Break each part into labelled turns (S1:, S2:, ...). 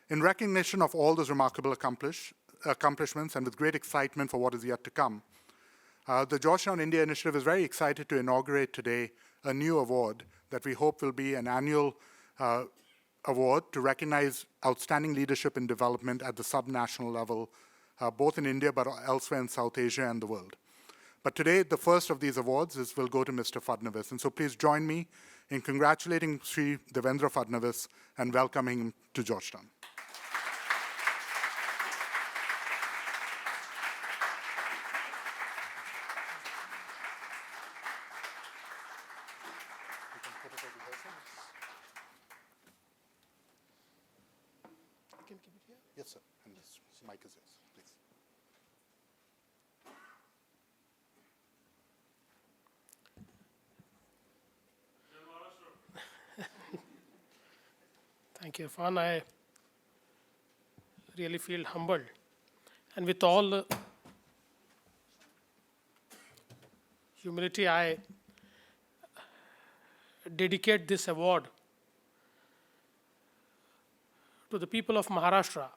S1: In recognition of all those remarkable accomplishments and with great excitement for what is yet to come, the Georgetown India Initiative is very excited to inaugurate today a new award that we hope will be an annual award to recognize outstanding leadership in development at the subnational level, both in India but elsewhere in South Asia and the world. But today, the first of these awards will go to Mr. Fadnavis. And so please join me in congratulating Sri Devendra Fadnavis and welcoming him to Georgetown. Yes, sir. And this mic is yours, please.
S2: Thank you, Irfan. I really feel humbled. And with all humility, I dedicate this award to the people of Maharashtra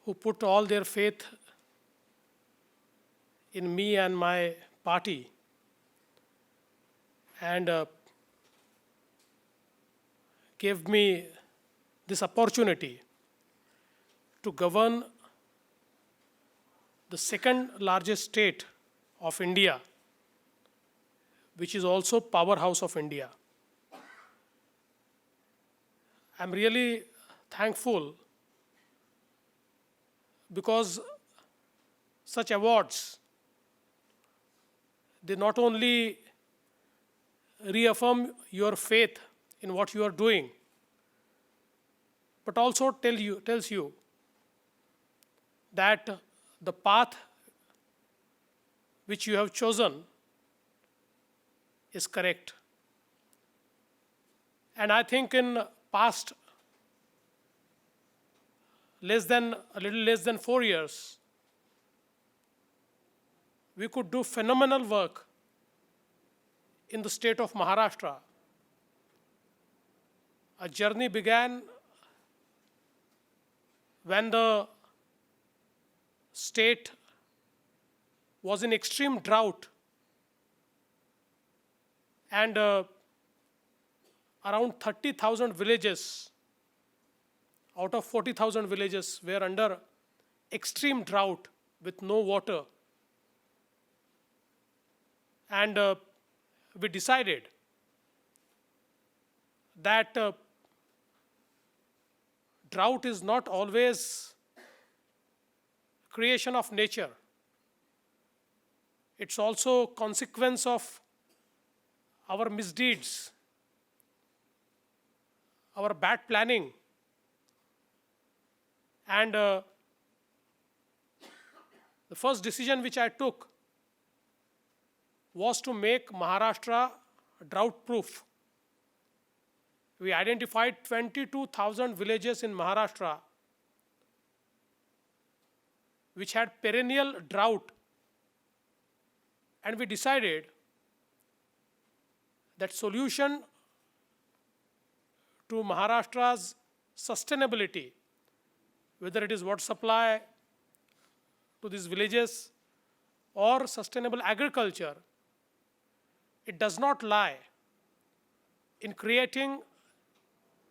S2: who put all their faith in me and my party and gave me this opportunity to govern the second largest state of India, which is also powerhouse of India. I'm really thankful because such awards, they not only reaffirm your faith in what you are doing, but also tells you that the path which you have chosen is correct. And I think in past a little less than 4 years, we could do phenomenal work in the state of Maharashtra. A journey began when the state was in extreme drought and around 30,000 villages out of 40,000 villages were under extreme drought with no water. And we decided that drought is not always creation of nature. It's also consequence of our misdeeds, our bad planning. And the first decision which I took was to make Maharashtra drought-proof. We identified 22,000 villages in Maharashtra which had perennial drought. And we decided that solution to Maharashtra's sustainability, whether it is water supply to these villages or sustainable agriculture, it does not lie in creating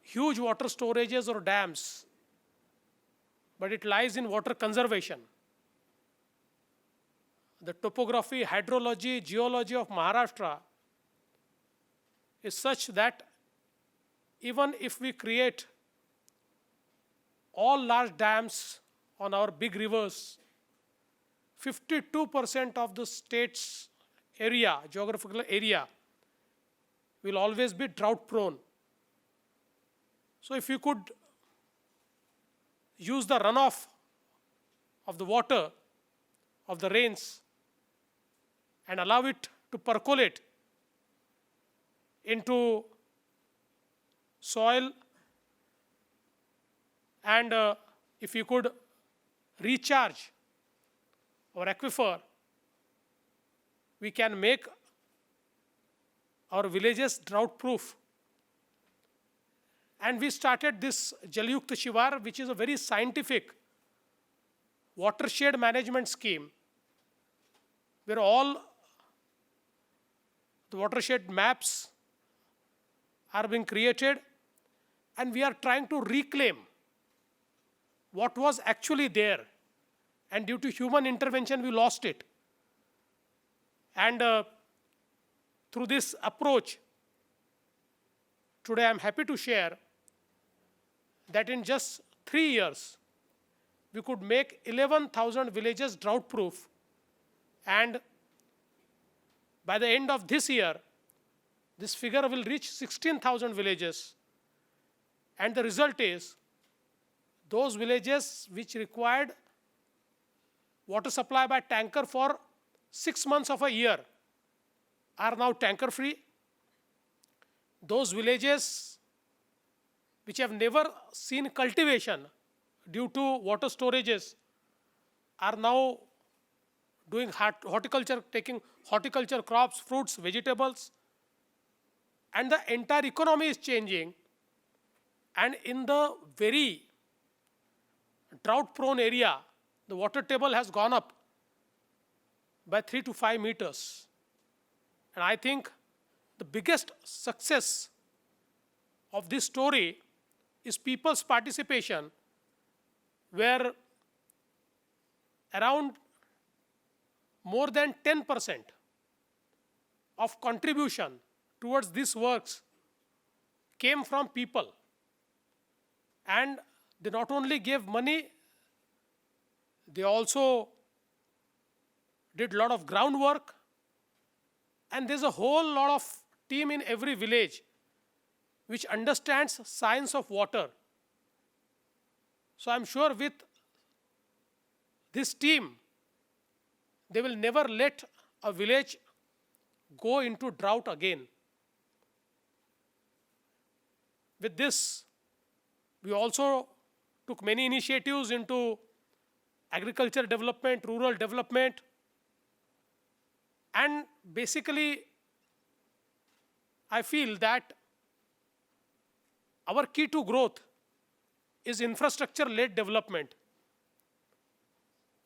S2: huge water storages or dams, but it lies in water conservation. The topography, hydrology, geology of Maharashtra is such that even if we create all large dams on our big rivers, 52% of the state's area, geographical area, will always be drought prone. So if you could use the runoff of the water of the rains and allow it to percolate into soil, and if you could recharge our aquifer, we can make our villages drought proof. And we started this Jalyukt Shivar, which is a very scientific watershed management scheme, where all the watershed maps are being created, and we are trying to reclaim what was actually there. And due to human intervention, we lost it. And through this approach, today I'm happy to share that in just 3 years, we could make 11,000 villages drought-proof. And by the end of this year, this figure will reach 16,000 villages. And the result is, those villages which required water supply by tanker for 6 months of a year are now tanker-free. Those villages which have never seen cultivation due to water storages are now doing horticulture, taking horticulture crops, fruits, vegetables. And the entire economy is changing. And in the very drought-prone area, the water table has gone up by 3 to 5 meters. And I think the biggest success of this story is people's participation, where around more than 10% of contribution towards these works came from people. And they not only gave money, they also did a lot of groundwork. And there's a whole lot of team in every village which understands science of water. So I'm sure with this team, they will never let a village go into drought again. With this, we also took many initiatives into agriculture development, rural development, and basically, I feel that our key to growth is infrastructure-led development.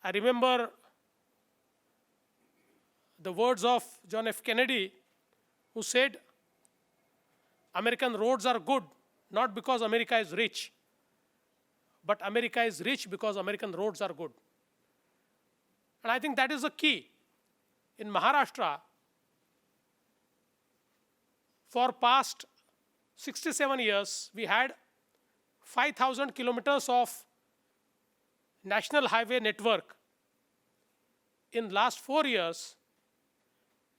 S2: I remember the words of John F. Kennedy, who said, American roads are good, not because America is rich, but America is rich because American roads are good. And I think that is the key. In Maharashtra, for past 67 years, we had 5,000 kilometers of national highway network. In last 4 years,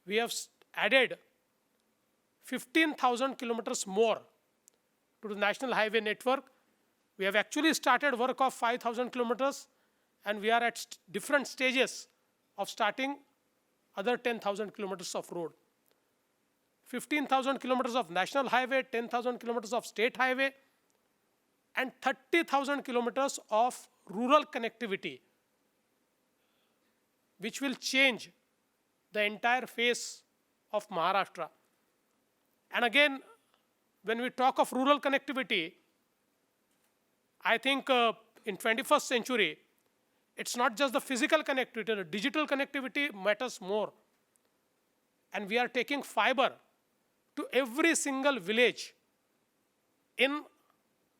S2: we have added 15,000 kilometers more to the national highway network. We have actually started work of 5,000 kilometers, and we are at different stages of starting other 10,000 kilometers of road. 15,000 kilometers of national highway, 10,000 kilometers of state highway, and 30,000 kilometers of rural connectivity, which will change the entire face of Maharashtra. And again, when we talk of rural connectivity, I think in 21st century, it's not just the physical connectivity, the digital connectivity matters more. And we are taking fiber to every single village in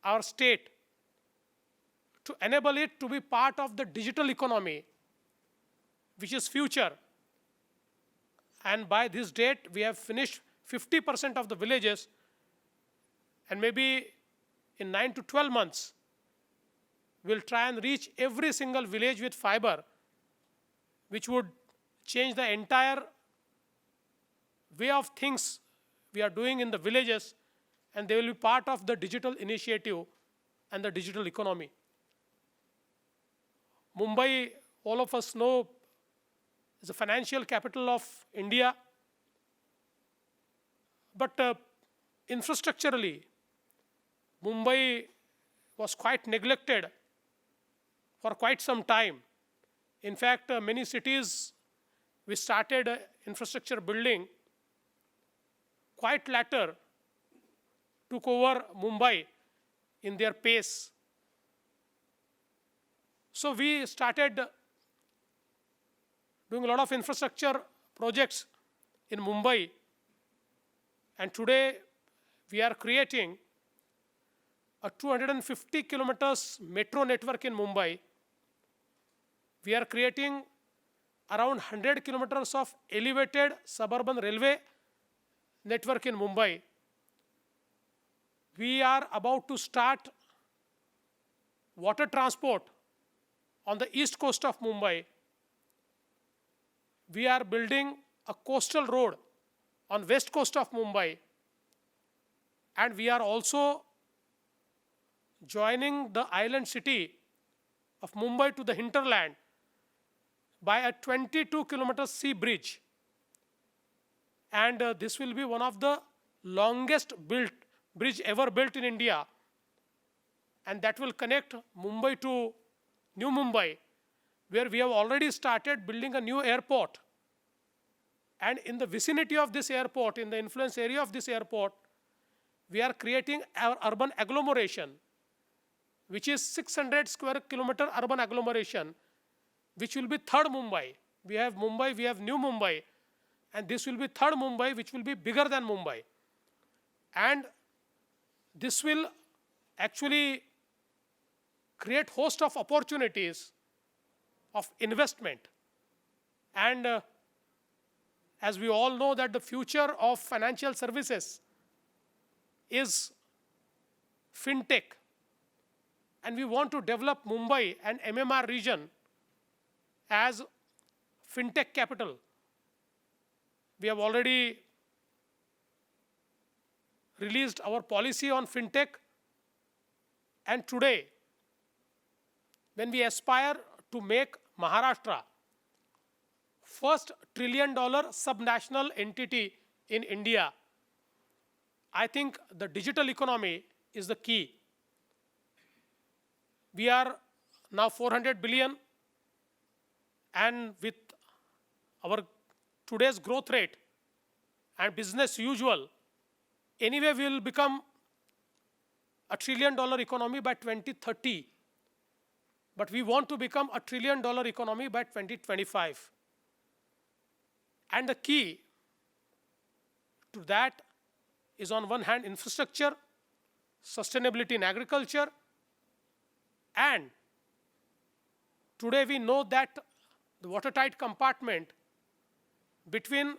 S2: our state to enable it to be part of the digital economy, which is future. And by this date, we have finished 50% of the villages, and maybe in 9 to 12 months, we'll try and reach every single village with fiber, which would change the entire way of things we are doing in the villages, and they will be part of the digital initiative and the digital economy. Mumbai, all of us know, is the financial capital of India. But infrastructurally, Mumbai was quite neglected for quite some time. In fact, many cities, we started infrastructure building quite later, took over Mumbai, in their pace. So we started doing a lot of infrastructure projects in Mumbai. And today we are creating a 250 kilometers metro network in Mumbai. We are creating around 100 kilometers of elevated suburban railway network in Mumbai. We are about to start water transport on the east coast of Mumbai. We are building a coastal road on west coast of Mumbai. And we are also joining the island city of Mumbai to the hinterland by a 22-kilometer sea bridge. And this will be one of the longest bridge ever built in India. And that will connect Mumbai to New Mumbai, where we have already started building a new airport. And in the vicinity of this airport, in the influence area of this airport, we are creating our urban agglomeration, which is 600 square kilometer urban agglomeration, which will be third Mumbai. We have Mumbai, we have New Mumbai, and this will be third Mumbai, which will be bigger than Mumbai. And this will actually create host of opportunities of investment. And as we all know that the future of financial services is fintech. And we want to develop Mumbai and MMR region as fintech capital. We have already released our policy on fintech. And today, when we aspire to make Maharashtra first $1 trillion subnational entity in India, I think the digital economy is the key. We are now 400 billion, and with our today's growth rate and business usual, anyway we will become a $1 trillion economy by 2030. But we want to become a $1 trillion economy by 2025. And the key to that is, on one hand, infrastructure, sustainability in agriculture, and today we know that the watertight compartment between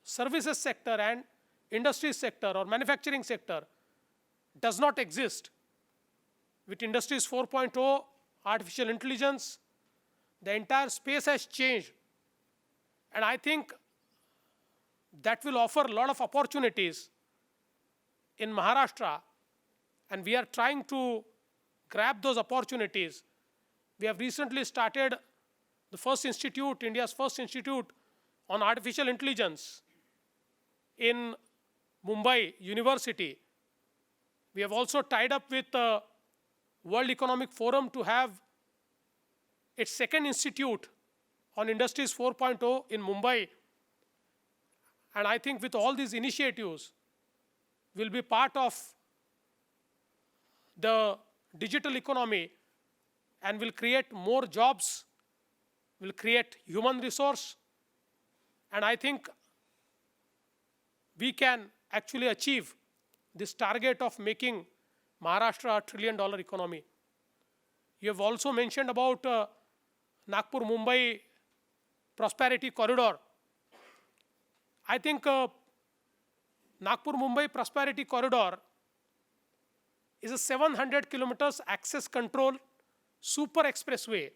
S2: services sector and industry sector or manufacturing sector does not exist. With Industries 4.0, artificial intelligence, the entire space has changed. And I think that will offer a lot of opportunities in Maharashtra, and we are trying to grab those opportunities. We have recently started the first institute, India's first institute on artificial intelligence in Mumbai University. We have also tied up with the World Economic Forum to have its second institute on Industries 4.0 in Mumbai. And I think with all these initiatives, we'll be part of the digital economy and will create more jobs, will create human resource. And I think we can actually achieve this target of making Maharashtra a $1 trillion economy. You have also mentioned about Nagpur-Mumbai Prosperity Corridor. I think Nagpur-Mumbai Prosperity Corridor is a 700 kilometers access control super expressway.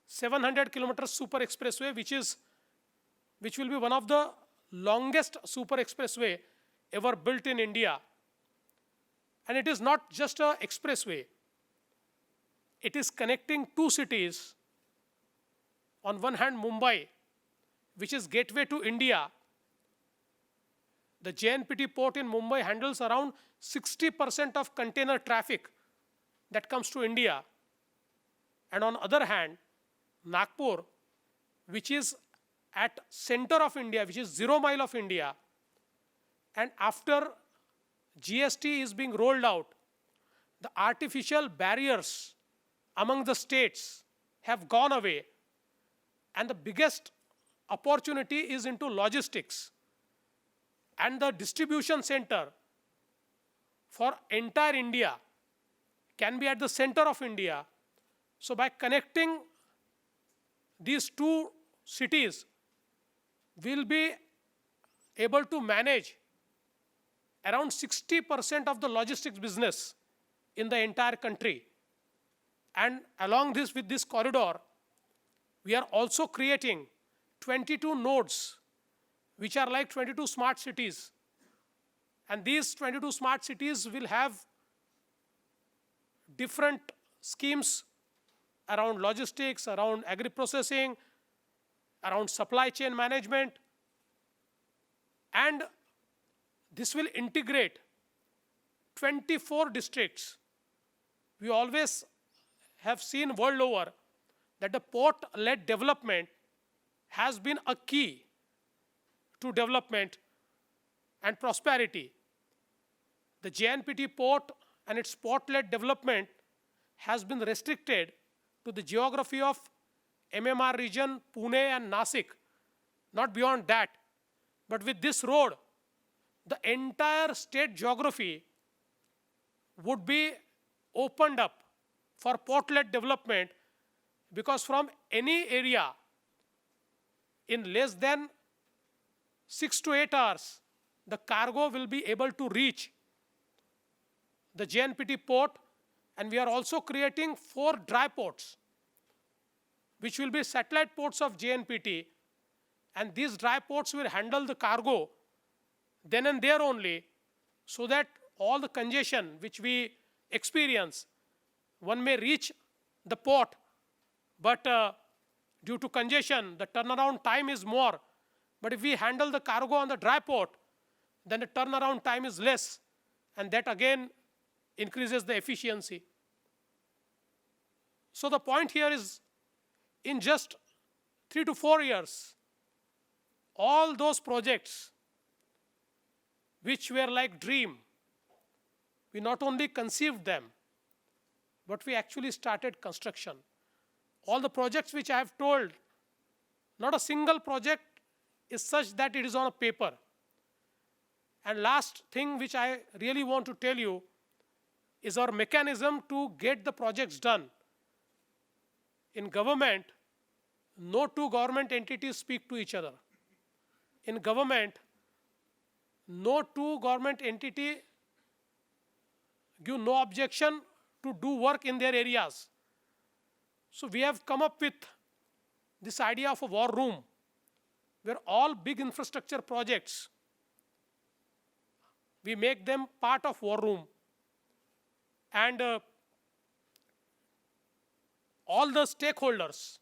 S2: 700 kilometers super expressway, which will be one of the longest super expressway ever built in India. And it is not just an expressway. It is connecting two cities. On one hand, Mumbai, which is gateway to India. The JNPT port in Mumbai handles around 60% of container traffic that comes to India. And on the other hand, Nagpur, which is at center of India, which is 0 mile of India. And after GST is being rolled out, the artificial barriers among the states have gone away, and the biggest opportunity is into logistics. And the distribution center for entire India can be at the center of India. So by connecting these two cities, we'll be able to manage around 60% of the logistics business in the entire country. And along this, with this corridor, we are also creating 22 nodes, which are like 22 smart cities. And these 22 smart cities will have different schemes around logistics, around agri-processing, around supply chain management. And this will integrate 24 districts. We always have seen world over that the port-led development has been a key to development and prosperity. The JNPT port and its port-led development has been restricted to the geography of MMR region, Pune and Nasik, not beyond that. But with this road, the entire state geography would be opened up for port-led development, because from any area in less than 6 to 8 hours, the cargo will be able to reach the JNPT port. And we are also creating 4 dry ports, which will be satellite ports of JNPT. And these dry ports will handle the cargo then and there only, so that all the congestion which we experience, one may reach the port, but due to congestion, the turnaround time is more. But if we handle the cargo on the dry port, then the turnaround time is less, and that again increases the efficiency. So the point here is, in just 3 to 4 years, all those projects which were like dream, we not only conceived them, but we actually started construction. All the projects which I have told, not a single project is such that it is on a paper. And last thing which I really want to tell you is our mechanism to get the projects done. In government, no two government entities speak to each other. In government, no two government entity give no objection to do work in their areas. So we have come up with this idea of a war room, where all big infrastructure projects, we make them part of war room. And all the stakeholders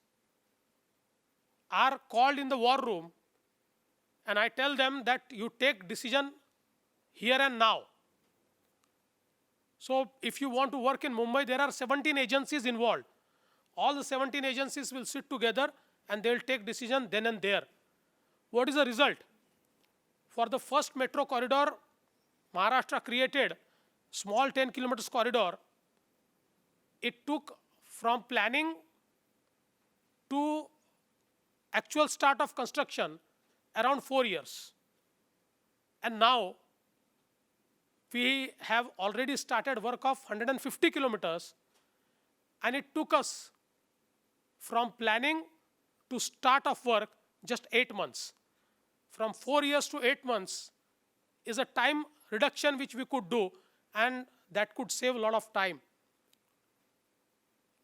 S2: are called in the war room, and I tell them that you take decision here and now. So if you want to work in Mumbai, there are 17 agencies involved. All the 17 agencies will sit together and they will take decision then and there. What is the result? For the first metro corridor, Maharashtra created small 10 kilometers corridor. It took from planning to actual start of construction around 4 years. And now we have already started work of 150 kilometers, and it took us from planning to start of work just 8 months. From 4 years to 8 months is a time reduction which we could do, and that could save a lot of time.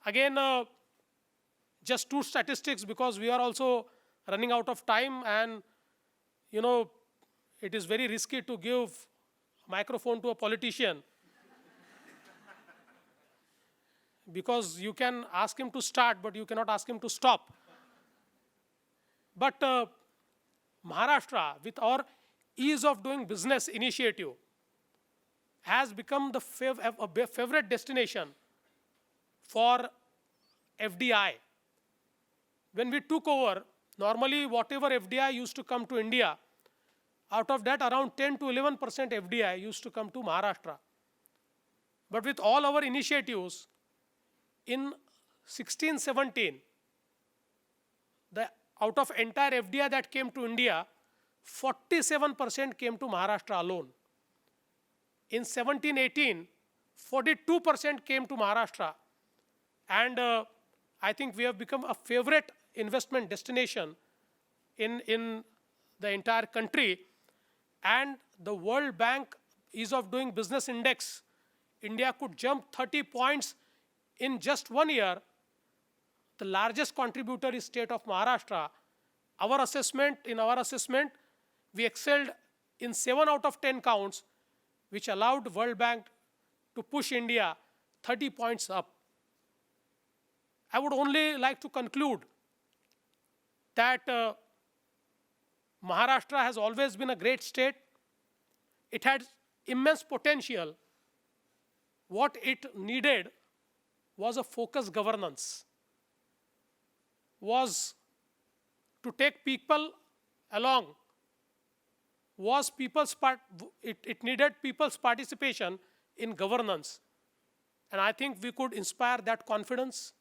S2: Again, just 2 statistics, because we are also running out of time, and you know, it is very risky to give a microphone to a politician because you can ask him to start, but you cannot ask him to stop. But Maharashtra, with our ease of doing business initiative, has become the favorite destination for FDI. When we took over, normally whatever FDI used to come to India, out of that around 10 to 11% FDI used to come to Maharashtra. But with all our initiatives, in 16-17, out of entire FDI that came to India, 47% came to Maharashtra alone. In 17-18, 42% came to Maharashtra. And I think we have become a favorite investment destination in the entire country. And the World Bank Ease of Doing Business Index, India could jump 30 points in just 1 year. The largest contributor is state of Maharashtra. In our assessment, we excelled in 7 out of 10 counts, which allowed World Bank to push India 30 points up. I would only like to conclude that Maharashtra has always been a great state. It had immense potential. What it needed was a focused governance, was to take people along, it needed people's participation in governance. And I think we could inspire that confidence.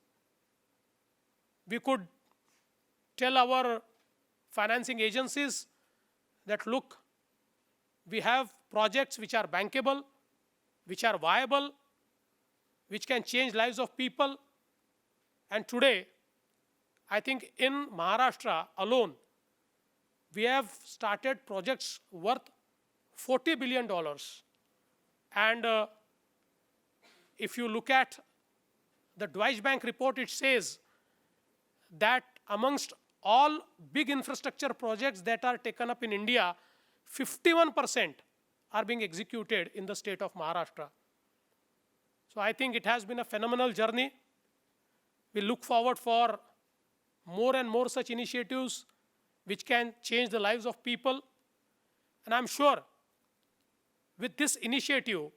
S2: We could tell our financing agencies that, look, we have projects which are bankable, which are viable, which can change lives of people. And today, I think in Maharashtra alone, we have started projects worth $40 billion. And if you look at the Deutsche Bank report, it says that amongst all big infrastructure projects that are taken up in India, 51% are being executed in the state of Maharashtra. So I think it has been a phenomenal journey. We look forward for more and more such initiatives which can change the lives of people. And I'm sure with this initiative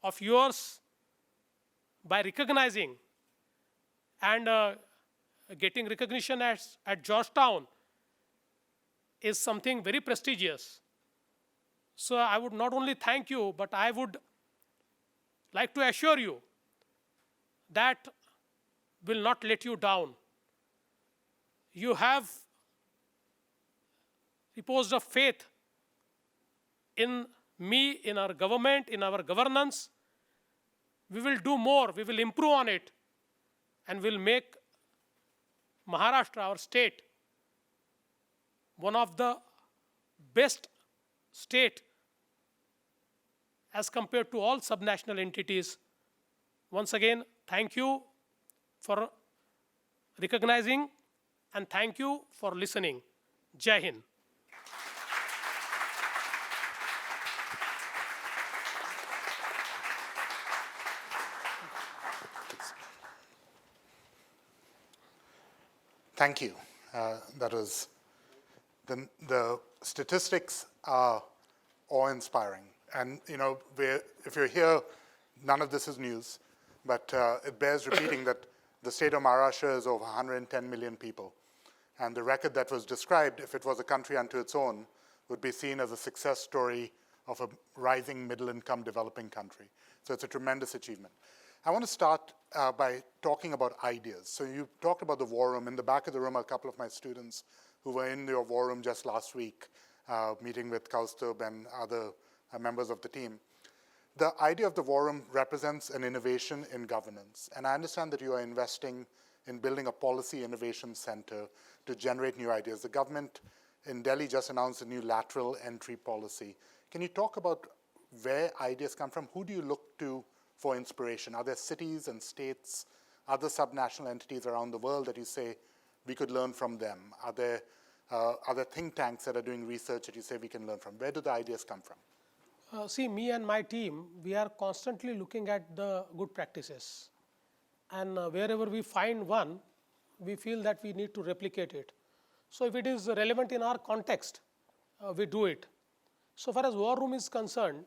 S2: of yours, by recognizing and getting recognition at Georgetown is something very prestigious. So I would not only thank you, but I would like to assure you that will not let you down. You have reposed a faith in me, in our government, in our governance. We will do more, we will improve on it, and will make Maharashtra, our state, one of the best state as compared to all subnational entities. Once again, thank you for recognizing and thank you for listening. Jai Hind.
S1: Thank you. That was the statistics are awe-inspiring. And if you're here, none of this is news, but it bears repeating that the state of Maharashtra is over 110 million people. And the record that was described, if it was a country unto its own, would be seen as a success story of a rising middle-income developing country. So it's a tremendous achievement. I want to start by talking about ideas. So you talked about the war room. In the back of the room are a couple of my students who were in your war room just last week, meeting with Kaustubh and other members of the team. The idea of the war room represents an innovation in governance. And I understand that you are investing in building a policy innovation center to generate new ideas. The government in Delhi just announced a new lateral entry policy. Can you talk about where ideas come from? Who do you look to for inspiration? Are there cities and states, other subnational entities around the world that you say we could learn from them? Are there think tanks that are doing research that you say we can learn from? Where do the ideas come from?
S2: See, me and my team, we are constantly looking at the good practices. And wherever we find one, we feel that we need to replicate it. So if it is relevant in our context, we do it. So far as war room is concerned,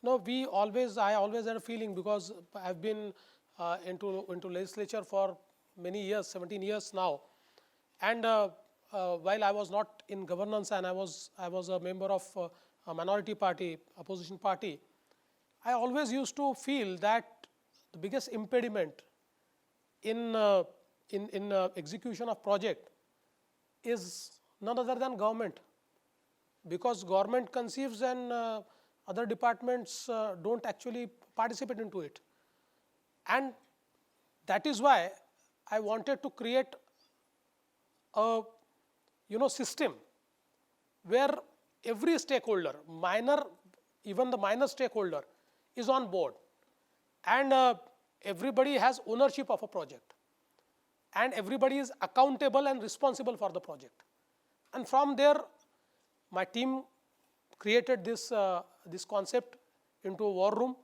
S2: I always had a feeling, because I've been into legislature for many years, 17 years now. And while I was not in governance and I was a member of a minority party, opposition party, I always used to feel that the biggest impediment in execution of project is none other than government, because government conceives and other departments don't actually participate into it. And that is why I wanted to create a system where every stakeholder, even the minor stakeholder, is on board, and everybody has ownership of a project, and everybody is accountable and responsible for the project. And from there, my team created this concept into a war room,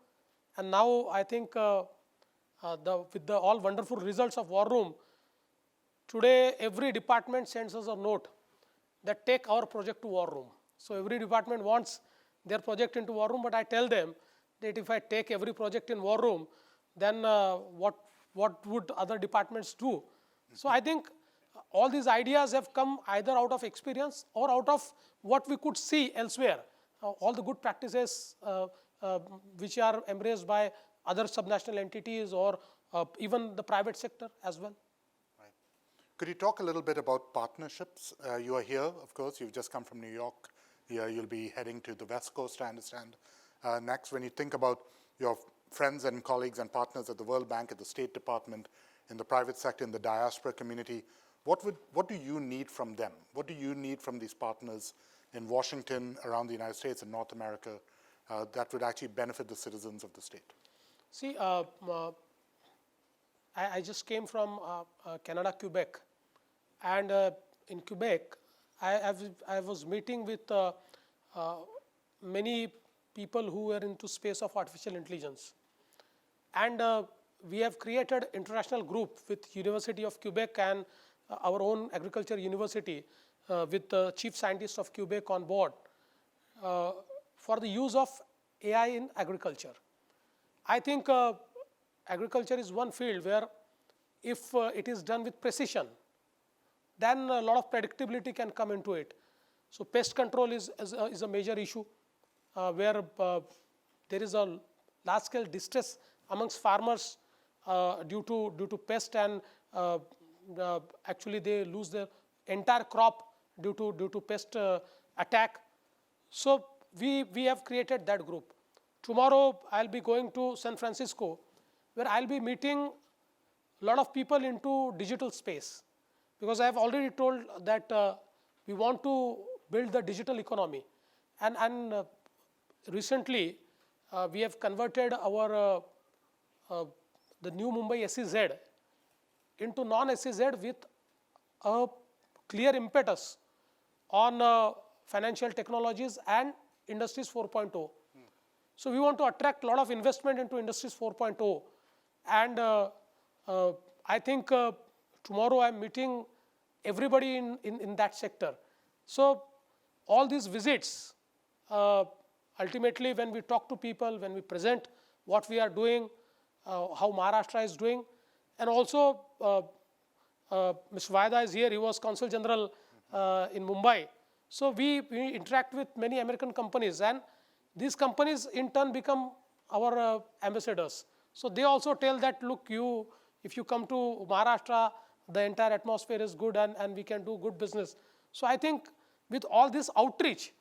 S2: and now I think with the all wonderful results of war room, today every department sends us a note that take our project to war room. So every department wants their project into war room, but I tell them that if I take every project in war room, then what would other departments do? So I think all these ideas have come either out of experience or out of what we could see elsewhere, all the good practices which are embraced by other subnational entities or even the private sector as well.
S1: Right. Could you talk a little bit about partnerships? You are here, of course, you've just come from New York. Here you'll be heading to the West Coast, I understand. Next, when you think about your friends and colleagues and partners at the World Bank, at the State Department, in the private sector, in the diaspora community, what do you need from them? What do you need from these partners in Washington, around the United States and North America that would actually benefit the citizens of the state?
S2: See, I just came from Canada, Quebec, and in Quebec, I was meeting with many people who were into space of artificial intelligence, and we have created international group with University of Quebec and our own agriculture university with the chief scientist of Quebec on board for the use of AI in agriculture. I think agriculture is one field where if it is done with precision, then a lot of predictability can come into it. So pest control is a major issue where there is a large scale distress amongst farmers due to pest, and actually they lose their entire crop due to pest attack. So we have created that group. Tomorrow I'll be going to San Francisco, where I'll be meeting a lot of people into digital space, because I have already told that we want to build the digital economy, and recently we have converted our the new Mumbai SEZ into non-SEZ with a clear impetus on financial technologies and Industries 4.0. So we want to attract a lot of investment into Industries 4.0, and I think tomorrow I'm meeting everybody in that sector. So all these visits, ultimately when we talk to people, when we present what we are doing, how Maharashtra is doing, and also Mr. Vaida is here, he was Consul General in Mumbai. So we interact with many American companies, and these companies in turn become our ambassadors. So they also tell that, look, if you come to Maharashtra, the entire atmosphere is good and we can do good business. So I think with all this outreach,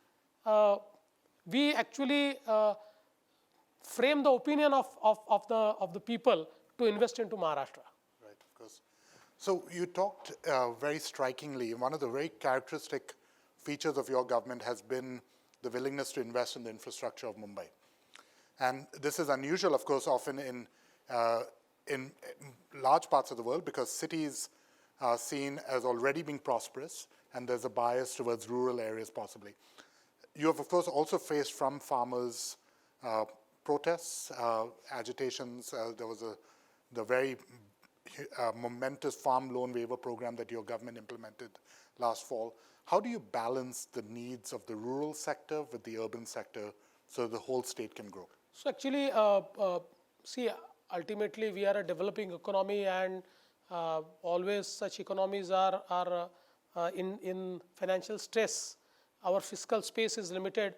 S2: we actually frame the opinion of the people to invest into Maharashtra.
S1: Right, of course. So you talked very strikingly, one of the very characteristic features of your government has been the willingness to invest in the infrastructure of Mumbai. And this is unusual, of course, often in large parts of the world, because cities are seen as already being prosperous, and there's a bias towards rural areas possibly. You have, of course, also faced from farmers protests, agitations. There was the very momentous farm loan waiver program that your government implemented last fall. How do you balance the needs of the rural sector with the urban sector so the whole state can grow?
S2: So actually, see, ultimately we are a developing economy, and always such economies are in financial stress. Our fiscal space is limited.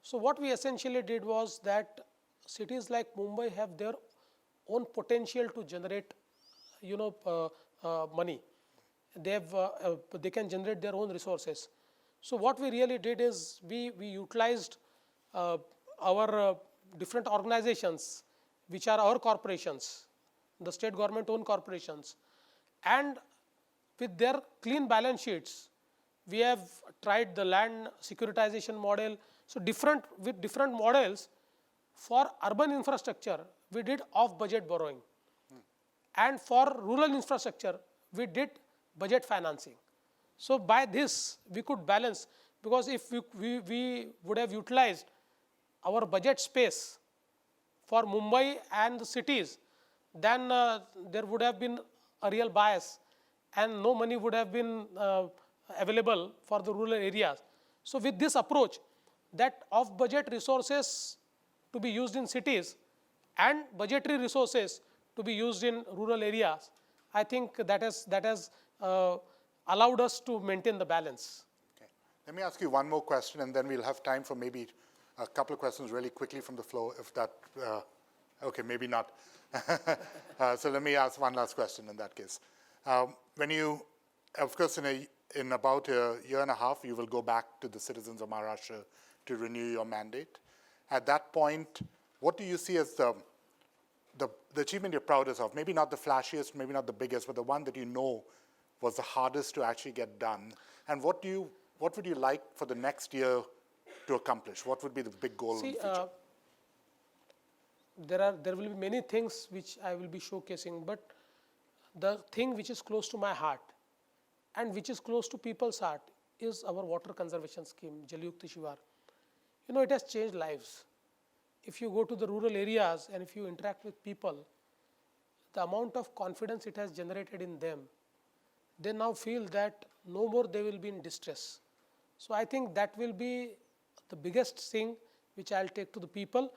S2: So what we essentially did was that cities like Mumbai have their own potential to generate, money. They can generate their own resources. So what we really did is we utilized our different organizations, which are our corporations, the state government owned corporations, and with their clean balance sheets, we have tried the land securitization model. So with different models for urban infrastructure, we did off-budget borrowing. And for rural infrastructure, we did budget financing. So by this, we could balance, because if we would have utilized our budget space for Mumbai and the cities, then there would have been a real bias and no money would have been available for the rural areas. So with this approach, that off-budget resources to be used in cities and budgetary resources to be used in rural areas, I think that has allowed us to maintain the balance.
S1: Okay. Let me ask you one more question, and then we'll have time for maybe a couple of questions really quickly from the floor, if that, okay, maybe not. So let me ask one last question in that case. When you, of course, in about a year and a half, you will go back to the citizens of Maharashtra to renew your mandate. At that point, what do you see as the achievement you're proudest of? Maybe not the flashiest, maybe not the biggest, but the one that you know was the hardest to actually get done. And what would you like for the next year to accomplish? What would be the big goal in the future?
S2: There will be many things which I will be showcasing, but the thing which is close to my heart and which is close to people's heart is our water conservation scheme, Jal Yukt Shivar. It has changed lives. If you go to the rural areas and if you interact with people, the amount of confidence it has generated in them, they now feel that no more they will be in distress. So I think that will be the biggest thing which I'll take to the people,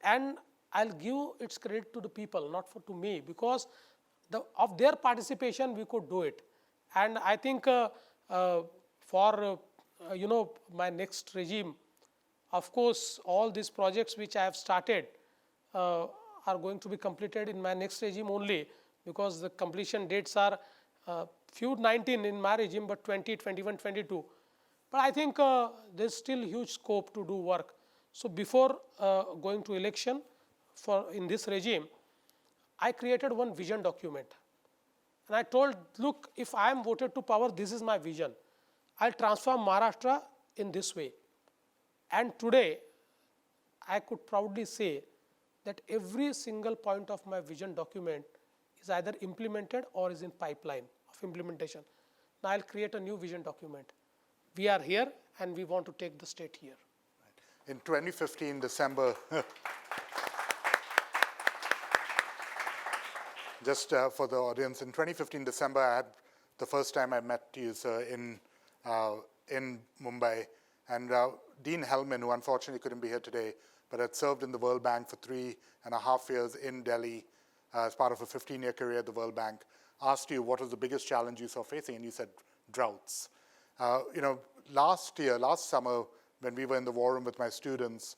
S2: and I'll give its credit to the people, not to me, because of their participation we could do it. And I think for my next regime, of course, all these projects which I have started are going to be completed in my next regime only, because the completion dates are few 19 in my regime, but 20, 21, 22. But I think there's still huge scope to do work. So before going to election in this regime, I created one vision document. And I told, look, if I am voted to power, this is my vision. I'll transform Maharashtra in this way. And today, I could proudly say that every single point of my vision document is either implemented or is in pipeline of implementation. Now I'll create a new vision document. We are here and we want to take the state here.
S1: In 2015, December, just for the audience, in 2015, December, I had the first time I met you, sir, in Mumbai. And Dean Hellman, who unfortunately couldn't be here today, but had served in the World Bank for 3.5 years in Delhi as part of a 15-year career at the World Bank, asked you what was the biggest challenge you saw facing, and you said droughts. Last summer, when we were in the war room with my students,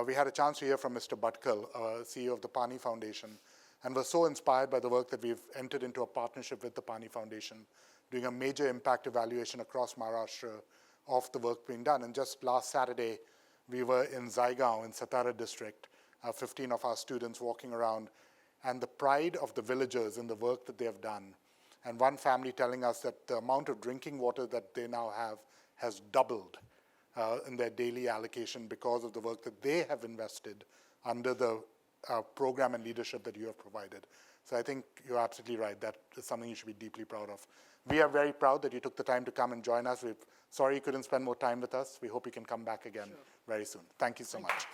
S1: we had a chance to hear from Mr. Bhatkal, CEO of the Pani Foundation, and were so inspired by the work that we've entered into a partnership with the Pani Foundation, doing a major impact evaluation across Maharashtra of the work being done. And just last Saturday, we were in Zaigaon in Satara district, 15 of our students walking around, and the pride of the villagers in the work that they have done. And one family telling us that the amount of drinking water that they now have has doubled in their daily allocation because of the work that they have invested under the program and leadership that you have provided. So I think you're absolutely right. That is something you should be deeply proud of. We are very proud that you took the time to come and join us. We're sorry you couldn't spend more time with us. We hope you can come back again very soon. Thank you so much.